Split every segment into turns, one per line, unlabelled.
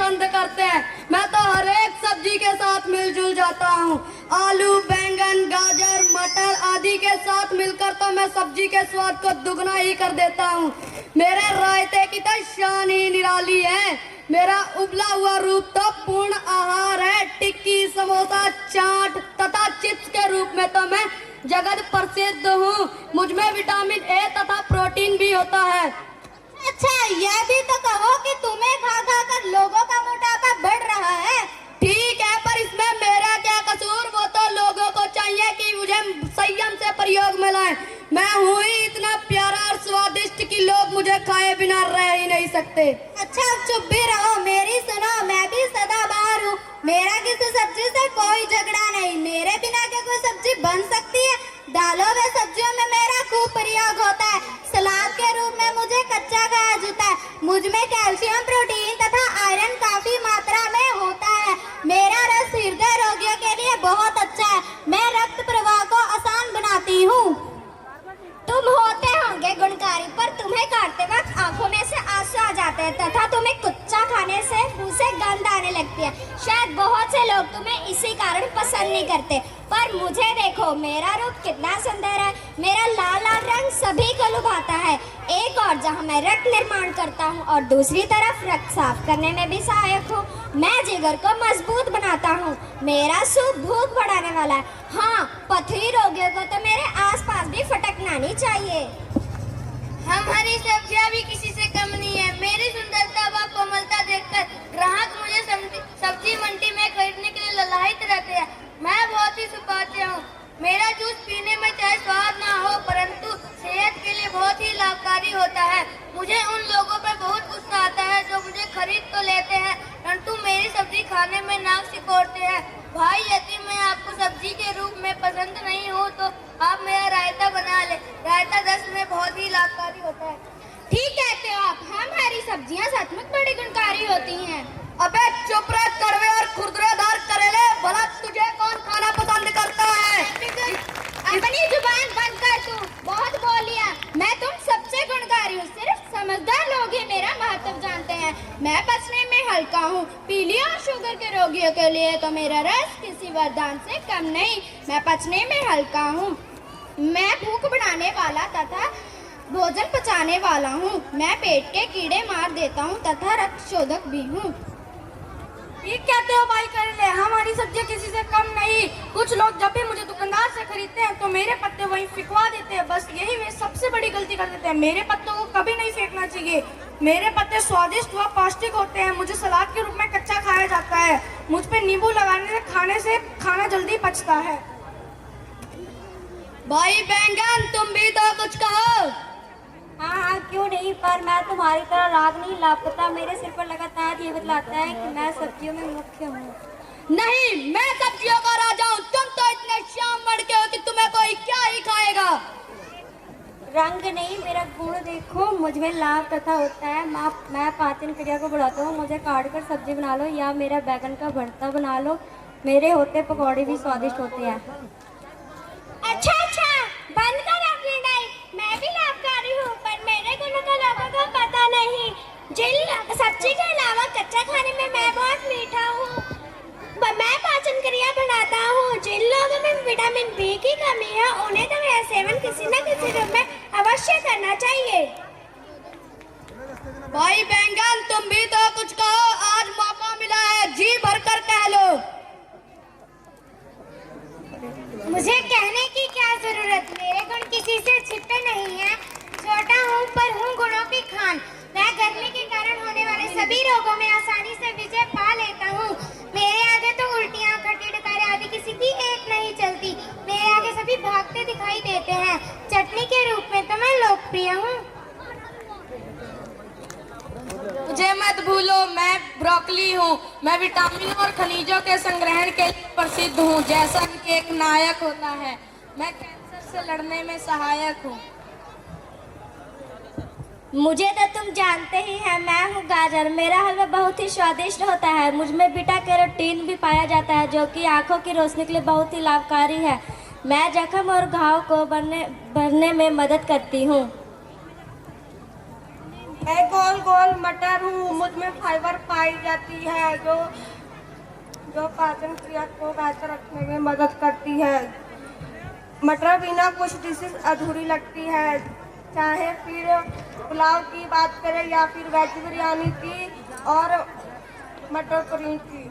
पसंद करते हैं। मैं तो हर एक सब्जी के साथ मिलजुल जाता हूँ। आलू, बैंगन, गाजर, मटर आदि के साथ मिलकर तो मैं सब्जी के स्वाद को दुगना ही कर देता हूँ। मेरे रायते की तो शान ही निराली है। मेरा उबला हुआ रूप तो पूर्ण आहार है। टिक्की, समोसा, चाट तथा चिप्स के रूप में तो मैं जगत प्रसिद्ध हूँ। मुझमें विटामिन ए तथा प्रोटीन भी होता है।
अच्छा, यह भी तो कहो कि तुम्हें खा खा कर लोगों का मोटापा बढ़ रहा है।
ठीक है, पर इसमें मेरा क्या कसूर? वो तो लोगों को चाहिए कि मुझे संयम से प्रयोग में लाएं। मैं हूँ ही इतना प्यारा और स्वादिष्ट कि लोग मुझे खाए बिना रह ही नहीं सकते।
अच्छा, चुप भी रहो, मेरी सुनो। मैं भी सदाबहार हूँ। मेरा किसी सब्जी से कोई झगड़ा नहीं। मेरे बिना क्या कोई सब्जी बन सकती है? दालों व सब्जियों में मेरा खूब प्रयोग होता है। सलाद के रूप में मुझे कच्चा खाया जाता है। मुझ में कैल्शियम, प्रोटीन तथा आयरन काफी मात्रा में होता है। मेरा रस हृदय रोगियों के लिए बहुत अच्छा है। मैं रक्त प्रवाह को आसान बनाती हूँ। तुम होते होंगे गुणकारी, पर तुम्हें काटते वक्त आंखों में से आंसू आ जाते हैं तथा तुम्हें कुच्चा खाने से मुंह से गंध आने लगती है। शायद बहुत से लोग तुम्हें इसी कारण पसंद नहीं करते, पर मुझे देखो, मेरा रूप कितना सुंदर है। मेरा लाल लाल रंग सभी को लुभाता है। एक और जहाँ मैं रक्त निर्माण करता हूँ और दूसरी तरफ रक्त साफ करने में भी सहायक हूँ। मैं जिगर को मजबूत बनाता हूँ। मेरा सूप भूख बढ़ाने वाला है। हाँ, पथरी रोगियों को तो मेरे आसपास भी फटकना नहीं चाहिए।
हम हरी सब्जियां भी किसी से कम नहीं है। मेरी सुंदरता व कोमलता देखकर ग्राहक मुझे सब्जी मंडी में खरीदने के लिए ललायित रहते हैं। मैं बहुत ही सुपाच्य हूँ। मेरा जूस पीने में चाहे स्वाद ना हो, परंतु सेहत के लिए बहुत ही लाभकारी होता है। मुझे उन लोगों पर बहुत गुस्सा आता है जो मुझे खरीद तो लेते हैं, परंतु मेरी सब्जी खाने में नाक सिकोड़ते हैं। भाई, यदि मैं आपको सब्जी के रूप में पसंद नहीं हो तो आप मेरा रायता बना ले। रायता दस्त में बहुत ही लाभकारी होता है।
ठीक कहते हो आप। हम हरी सब्जियां सचमुच बड़ी गुणकारी होती हैं।
अबे चुप रह, कड़वे और खुरदरेदार करेले। भला तुझे कौन खाना पसंद करता है?
अपनी जुबान बंद कर तू। बहुत बोल लिया। मैं तुम सबसे गुणकारी हूँ। सिर्फ समझदार लोग ही मेरा महत्व जानते हैं। मैं पचने में हल्का हूँ। पीलिया और शुगर के रोगियों के लिए तो मेरा रस किसी वरदान से कम नहीं। मैं पचने में हल्का हूँ। मैं भूख बढ़ाने वाला तथा भोजन पचाने वाला हूँ। मैं पेट के कीड़े मार देता हूँ तथा रक्त शोधक भी हूँ।
ठीक कहते हो भाई करेले, हमारी सब्जियां किसी से कम नहीं। कुछ लोग जब भी मुझे दुकानदार से खरीदते हैं तो मेरे पत्ते वहीं फिकवा देते हैं। बस यही वे सबसे बड़ी गलती कर देते हैं। मेरे पत्तों को कभी नहीं फेंकना चाहिए। मेरे पत्ते स्वादिष्ट व पौष्टिक होते हैं। मुझे सलाद के रूप में कच्चा खाया जाता है। मुझ पे नींबू लगाने से खाना जल्दी पचता है। भाई बैंगन, तुम भी तो कुछ कहो।
हाँ, क्यों नहीं, पर मैं तुम्हारी तरह राग नहीं लापता। मेरे सिर पर लगातार ये बतलाता है कि मैं सब्जियों में मुख्य हूँ।
नहीं, मैं सब्जियों का राजा हूँ। तुम तो इतने श्याम मड़के हो कि तुम्हें कोई क्या ही खाएगा।
रंग नहीं, मेरा गुण देखो। मुझ में लाभ तथा होता है। मैं पाचन क्रिया को बढ़ाता हूँ। मुझे काट कर सब्जी बना लो या मेरा बैगन का भरता बना लो। मेरे होते पकौड़े भी स्वादिष्ट होते हैं। अच्छा, बंद कर अपनी डाइट। मैं भी लाभकारी हूँ, पर मेरे गुणों का लोगों को पता नहीं। सब्जी के अलावा कच्चा खाने में मैं बहुत मीठा हूँ। मैं पाचन क्रिया बढ़ाता हूँ। जिन लोगों में विटामिन बी की कमी है, उन्हें तो मेरा सेवन किसी न किसी रूप में अवश्य करना चाहिए।
भाई बैंगन, तुम भी तो कुछ कहो। आज मौका मिला है, जी भरकर कह लो।
मुझे कहने की क्या जरूरत? मेरे गुण किसी से छिपे नहीं हैं। छोटा हूँ पर हूँ गुणों की खान। मैं गर्मी के कारण होने वाले सभी रोगों में आसानी से विजय पा लेता हूँ। मेरे आगे तो उल्टियाँ, खट्टी डकारी आदि किसी की एक नहीं चलती। मेरे आगे सभी भागते दिखाई देते हैं। चटनी के रूप में तो मैं लोकप्रिय हूँ।
मुझे मत भूलो, मैं ब्रोकली हूँ। मैं विटामिन और खनिजों के संग्रहण के लिए प्रसिद्ध हूँ। जैसा कि एक नायक होता है, मैं कैंसर से लड़ने में सहायक हूँ।
मुझे तो तुम जानते ही हैं। मैं हूँ गाजर। मेरा हलवा बहुत ही स्वादिष्ट होता है। मुझ में बीटा कैरोटीन भी पाया जाता है, जो कि आंखों की रोशनी के लिए बहुत ही लाभकारी है। मैं जख्म और घाव को भरने में मदद करती हूँ।
मैं गोल गोल मटर हूँ। मुझ में फाइबर पाई जाती है जो पाचन क्रिया को बेहतर रखने में मदद करती है। मटर बिना कुछ डिशेस अधूरी लगती है, चाहे फिर पुलाव की बात करें या फिर वेज बिरयानी की और मटर पनीर की।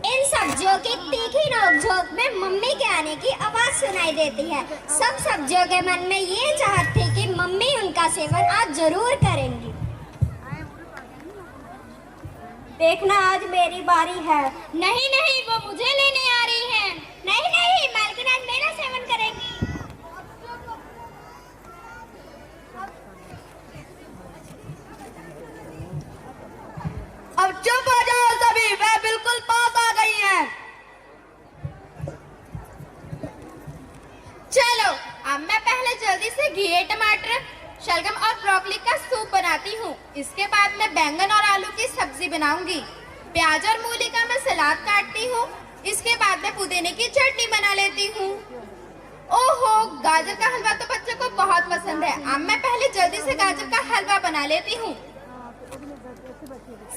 इन सब्जियों की तीखी नोक-झोंक में मम्मी के आने की आवाज सुनाई देती है। सब सब्जियों के मन में ये चाहत थी कि मम्मी उनका सेवन आज जरूर करेंगी। देखना आज मेरी बारी है।
नहीं नहीं, वो मुझे लेने आ रही हैं।
नहीं नहीं, मालकिन आज मेरा सेवन करेंगी।
अब चुप हो जाओ सभी, वे बिल्कुल पास आ गई हैं।
चलो अब मैं पहले जल्दी से घिए, टमाटर, शलगम और ब्रोकली का सूप बनाती हूँ। इसके बाद मैं बैंगन और आलू की सब्जी बनाऊंगी। प्याज और मूली का मैं सलाद काटती हूँ। इसके बाद मैं पुदीने की चटनी बना लेती हूँ। ओहो, गाजर का हलवा तो बच्चों को बहुत पसंद है। अब मैं पहले जल्दी से गाजर का हलवा बना लेती हूँ।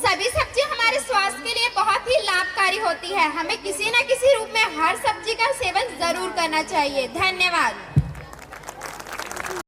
सभी सब्जी हमारे स्वास्थ्य के लिए बहुत ही लाभकारी होती है। हमें किसी न किसी रूप में हर सब्जी का सेवन जरूर करना चाहिए। धन्यवाद।